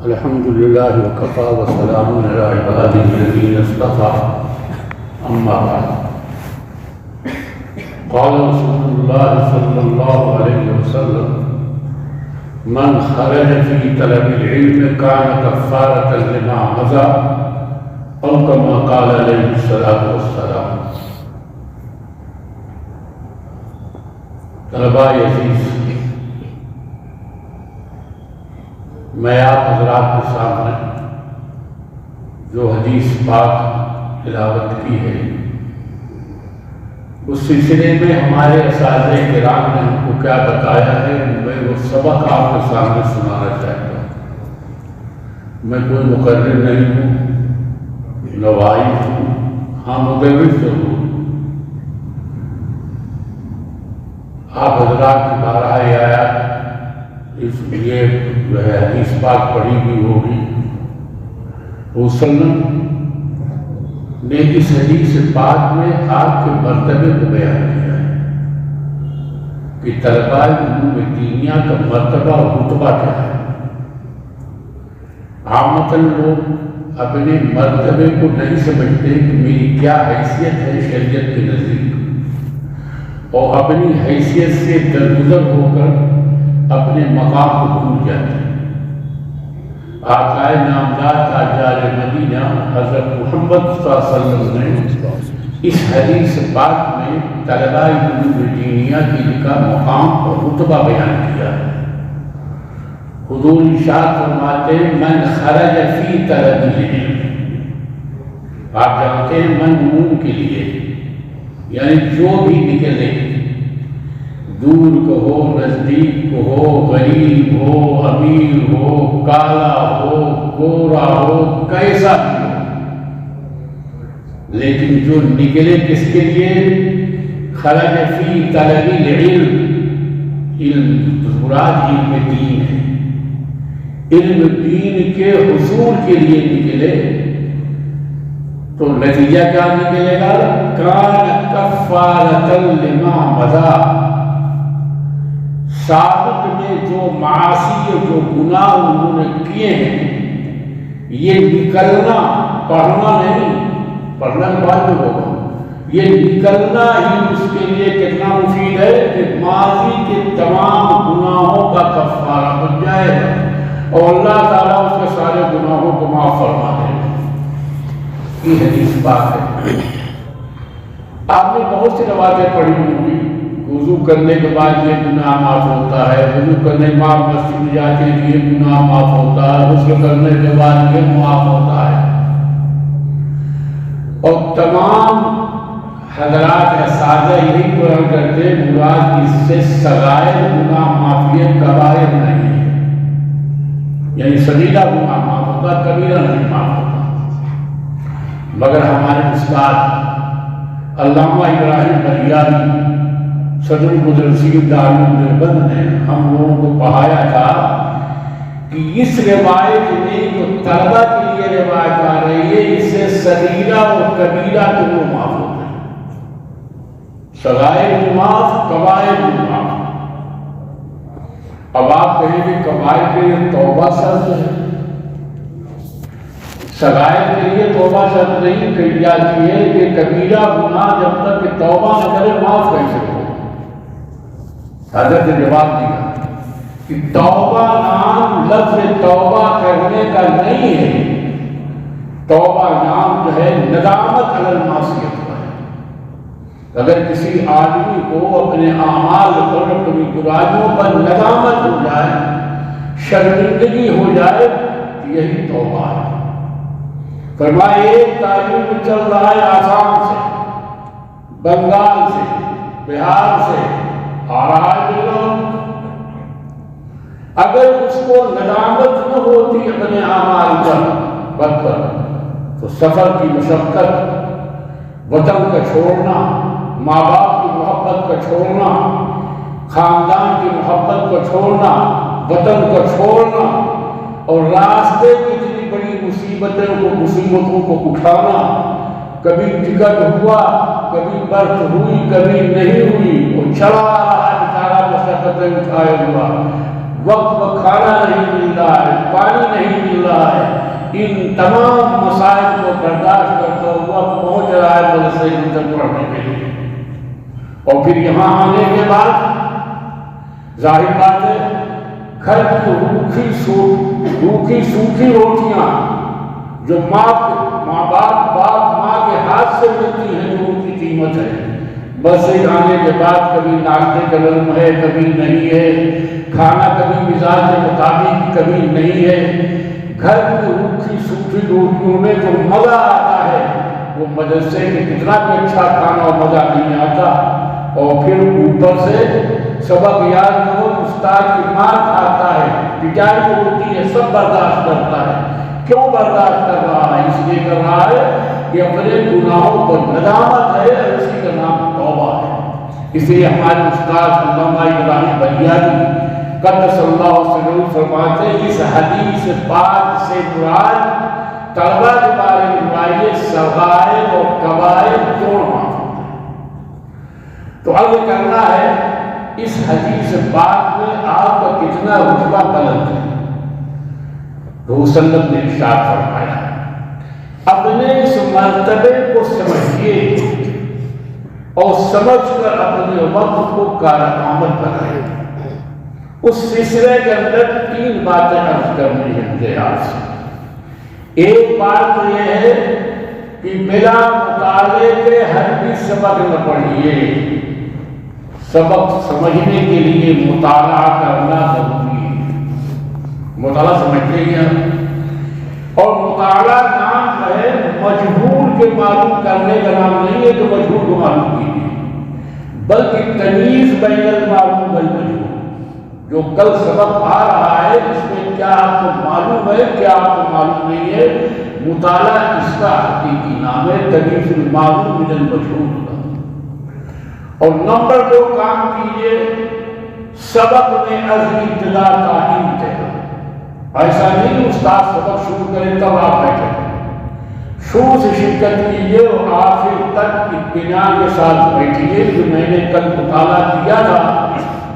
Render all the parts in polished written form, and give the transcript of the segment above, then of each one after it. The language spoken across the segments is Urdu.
الحمد لله وكفى وسلام على عباده الذين اصطفى أما بعد قال رسول الله صلى الله عليه وسلم من خرج في طلب العلم كان كفارة لما مضى أو كما قال عليه الصلاة والسلام. طلباء عزیز، میں آپ حضرات کے سامنے جو حدیث پاک تلاوت کی ہے اس سلسلے میں ہمارے اساتذہ کرام نے ہم کو کیا بتایا ہے، میں وہ سبق آپ کے سامنے سنانا چاہتا ہوں. میں کوئی مقرر نہیں ہوں، لوائی ہوں، ہاں مدرس ضرور. آپ حضرات کی بارہ آیات اس لیے جو ہے حدیث پاک پڑھی بھی ہوگی. وسلم نے اس حدیث پاک میں آپ کے مرتبے کو بیان کیا ہے کہ طلباء علوم دینیہ کا مرتبہ اور رتبہ کیا ہے. عامةً لوگ اپنے مرتبے کو نہیں سمجھتے کہ میری کیا حیثیت ہے شریعت کے نزدیک، اور اپنی حیثیت سے درگزر ہو کر اپنے مقام کو بھول جاتے ہیں. آقائے نامدار تاجدار مدینہ حضرت محمد صلی اللہ علیہ وسلم نے اس حدیث پاک میں طلباء علوم دینیہ کی کا مقام اور رتبہ بیان کیا ہے. حضور ارشاد فرماتے ہیں من خرج فی طلب العلم. آپ جانتے ہیں من عموم کے لیے، یعنی جو بھی نکلے، دور کو ہو، نزدیک کو ہو، غریب ہو، امیر ہو، کالا ہو، گورا ہو، کیسا بھی ہو، لیکن جو نکلے کس کے لیے؟ خرج فی طلب العلم. علم مراد علم دین ہے، علم دین کے حصول کے لیے نکلے تو نتیجہ کیا نکلے گا؟ کان کفارۃ لما مضی. سابق میں جو معاصی اور جو گناہ انہوں نے کیے ہیں، یہ نکلنا، پڑھنا نہیں، پڑھنا بعد میں ہوگا، یہ نکلنا ہی اس کے لیے کتنا مفید ہے کہ ماضی کے تمام گناہوں کا کفارہ بن جائے اور اللہ تعالیٰ اس کے سارے گناہوں کو معاف فرما دے. یہ حدیث پاک ہے. آپ نے بہت سی روایتیں پڑھی ہوئی، وضو کرنے کے بعد یہ گناہ معاف ہوتا ہے، وضو کرنے کے بعد مسجد میں جا کے یہ گناہ معاف ہوتا ہے، غسل کرنے کے بعد یہ معاف ہوتا ہے. اور تمام حضرات اساتذہ یہی قرآن کرتے ہیں مراد اس سے صغائر گناہ معافیت کبائر نہیں ہے، یعنی صغیرہ گناہ معاف ہوتا، کبیرہ نہیں معاف ہوتا. مگر ہمارے استاد علامہ ابراہیم بلیاری صدر المدرسین دارالعلوم دیوبند نے ہم لوگوں کو پڑھایا تھا کہ اس روایت میں جو طلبہ کے لیے روایت آ رہی ہے، اس سے صغیرہ اور کبیرہ دونوں معاف ہوتے ہیں. صغائر معاف، کبائر معاف. اب آپ کہیں کہ کبائر کے لیے توبہ شرط ہے، صغائر کے لیے توبہ شرط نہیں کہی جاتی ہے کہ کبیرہ گناہ جب تک کہ توبہ نہ کرے معاف کیسے ہو. حضرت نے جواب دیا کہ توبہ نام لفظ توبہ کرنے کا نہیں ہے، توبہ نام جو ہے ندامت علی المعصیت کا ہے. اگر کسی آدمی کو اپنے اعمال پر، اپنی برائیوں پر ندامت ہو جائے، شرمندگی ہو جائے، تو یہی توبہ ہے. فرمایا ایک تعلیم میں چل رہا ہے آسام سے، بنگال سے، بہار سے آ رہا ہے دلوں، اگر اس کو ندامت نہ ہوتی اپنے اعمال پر تو سفر کی مشقت، وطن کا چھوڑنا، ماں باپ کی محبت کا چھوڑنا، خاندان کی محبت کو چھوڑنا، وطن کو چھوڑنا، اور راستے کی اتنی بڑی مصیبتوں کو اٹھانا، کبھی ٹکٹ ہوا، کبھی برت ہوئی، کبھی نہیں ہوئی، وہ چلا رہا بیچارہ مشقتیں اٹھائے ہوا. وقت پر کھانا نہیں مل رہا ہے، پانی نہیں مل ان تمام مسائل کو برداشت کرتا ہوا پہنچ رہا ہے مدرسے کے اندر پڑھنے کے لیے. اور پھر یہاں آنے کے بعد ظاہر بات ہے گھر کی روکھی سوکھی روٹیاں جو باپ ماں کے ہاتھ سے ملتی ہیں جو ان کی قیمت ہے. بس سے آنے کے بعد کبھی ناشتے کا علم ہے کبھی نہیں ہے, کھانا کبھی مزاج کے مطابق کبھی نہیں ہے. گھر کی روکھی سوکھی روٹیوں میں جو مزہ آتا ہے وہ مدرسے میں کتنا بھی اچھا کھانا اور مزہ نہیں آتا. اور پھر اوپر سے سبق یاد نہ ہو استاد کی مار کھاتا ہے, پٹائی ہوتی ہے, سب برداشت کرتا ہے. کیوں برداشت کر رہا ہے؟ اس لیے کر رہا ہے کہ اپنے گناہوں پر ندامت ہے, اسی کا نام توبہ ہے. اس لیے ہمارے استاد علامہ ابراہیم بلیانی قدس اللہ سرور فرماتے ہیں اس حدیث پاک سے مراد طلبہ کے بارے میں مرائیے صغائر اور کبائر دونوں معاف. تو عرض کرنا ہے اس حدیث پاک میں آپ کا کتنا رتبہ بلند ہے. رسول صلی اللہ علیہ وسلم نے ارشاد فرمایا اپنے اس مرتبے کو سمجھیے اور سمجھ کر اپنے وقت کو کارآمد بنائے. اس سلسلے کے اندر 3 باتیں عرض کرنی ہیں مجھے آپ سے. ایک بات تو یہ ہے کہ بلا مطالعے کے ہر بھی سبق نہ پڑھیے. سبق سمجھنے کے لیے مطالعہ کرنا ضروری ہے. مطالعہ سمجھتے ہیں اور مطالعہ نام ہے مجہول کے معلوم کرنے کا نام نہیں ہے کہ مجہول کو معلوم کیجیے, بلکہ تمیز بین المعلوم والمجہول. جو کل سبق آ رہا ہے اس میں کیا آپ کو معلوم ہے کیا آپ کو معلوم نہیں ہے, مطالعہ اس کا حقیقی نام ہے تمیز المعلوم من المجہول. اور نمبر 2 کام کیجیے سبق میں از ابتدا تا انتہا. ایسا نہیں استاد سبق شروع کرے تب آپ بیٹھے, شروع سے شرکت کیجیے اور آخر تک اطمینان کے ساتھ بیٹھیے. جو میں نے کل مطالعہ کیا تھا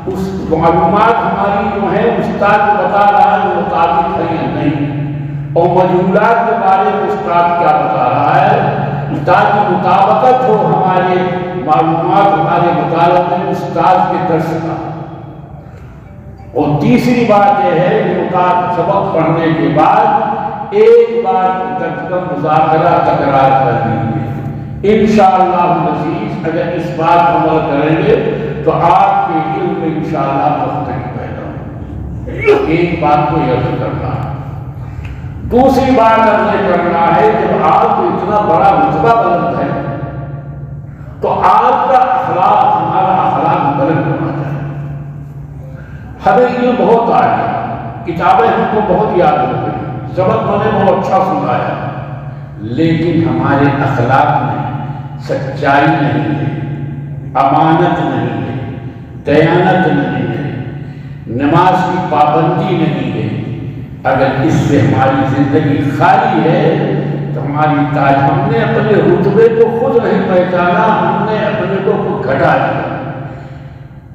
اس معلومات ہماری جو ہے استاد کو بتا رہا ہے وہ مطابق ہے یا نہیں, اور مجہولات کے بارے میں استاد کیا بتا رہا ہے تاکہ مطابقت ہو ہمارے معلومات ہمارے مطالعے میں استاد کے درس کا. اور تیسری بات یہ ہے کہ استاد سبق پڑھنے کے بعد ایک بار مذاکرہ تکرار کر دیجیے. انشاءاللہ العزیز اگر اس بات پر عمل کریں گے تو آپ کے علم میں انشاءاللہ بہتری پیدا ہوگی. ایک بات کو یاد کرنا ہے. دوسری بات یہ کرنا ہے جب آپ کو اتنا بڑا رتبہ بلند ہے تو آپ کا اخلاق ہمارا اخلاق بلند ہونا چاہیے. ہمیں علم بہت آ گیا, کتابیں ہم کو بہت یاد ہو گئی, سبق میں نے بہت اچھا سنایا, لیکن ہمارے اخلاق میں سچائی نہیں ہے, امانت نہیں ہے, دیانت نہیں ہے, نماز کی پابندی نہیں ہے. اگر اس سے ہماری زندگی خالی ہے تو ہماری ہم نے اپنے رتبے کو خود نہیں پہچانا, ہم نے اپنے کو خود گھٹا دیا.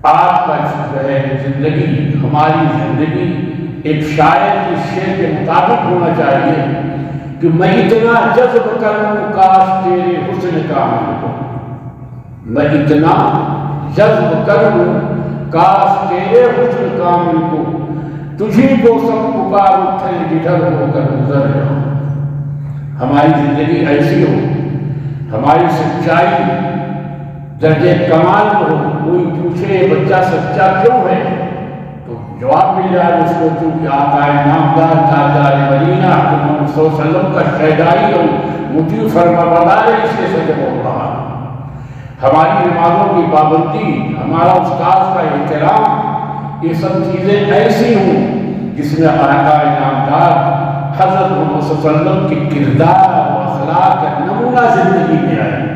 آپ کا جو ہے زندگی ہماری زندگی ایک شاعر کی شعر کے مطابق ہونا چاہیے کہ میں اتنا جذب کروں کاش تیرے حسن کامل کو, میں اتنا جذب کروں کاش تیرے حسن کامل کو, تجھی کو سب پکار اٹھے جدھر ہو کر گزر جاؤ. ہماری زندگی ایسی ہو, ہماری سچائی درجے کمال میں ہو. کوئی پوچھے بچہ سچا کیوں ہے تو جواب مل جائے اس کو چونکہ آقا نامدار تاجدار مدینہ محمد صلی اللہ علیہ وسلم کا شہدائی اور مطیع فرما بردار ہے اس لیے سچ بول رہا ہے. ہماری نمازوں کی پابندی, ہمارا استاد کا احترام, یہ سب چیزیں ایسی ہوں جس میں آقا نامدار حضرت محمد صلی اللہ علیہ وسلم کی کردار و اخلاق کا نمونہ زندگی میں آئے.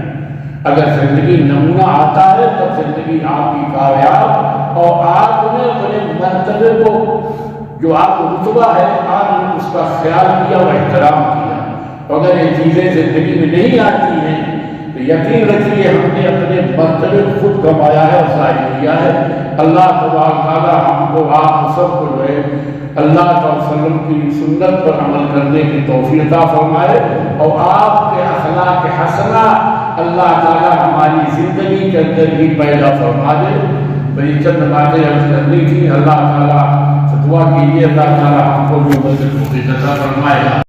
اگر زندگی نمونہ آتا ہے تب زندگی آپ کی کامیاب, اور آپ نے اپنے مرتبے کو جو آپ کو رتبہ ہے آپ نے اس کا خیال کیا و احترام کیا. اگر یہ چیزیں زندگی میں نہیں آتی ہیں تو یقین رکھیے ہم نے اپنے مرتبے خود کمایا ہے اور ظاہر کیا ہے۔ اللہ تبارک تعالیٰ ہم کو آپ سب کو جو ہے اللہ صلی اللہ علیہ وسلم کی سنت پر عمل کرنے کی توفیق عطا فرمائے، اور آپ کے اخلاق حسنہ اللہ تعالیٰ ہماری زندگی کے اندر بھی پیدا فرما دے۔ میری چند باتیں عرض کرنی تھی، اللہ تعالیٰ سے دعا کیجیے اللہ تعالیٰ ہم کو بھی توفیق عطا فرمائے۔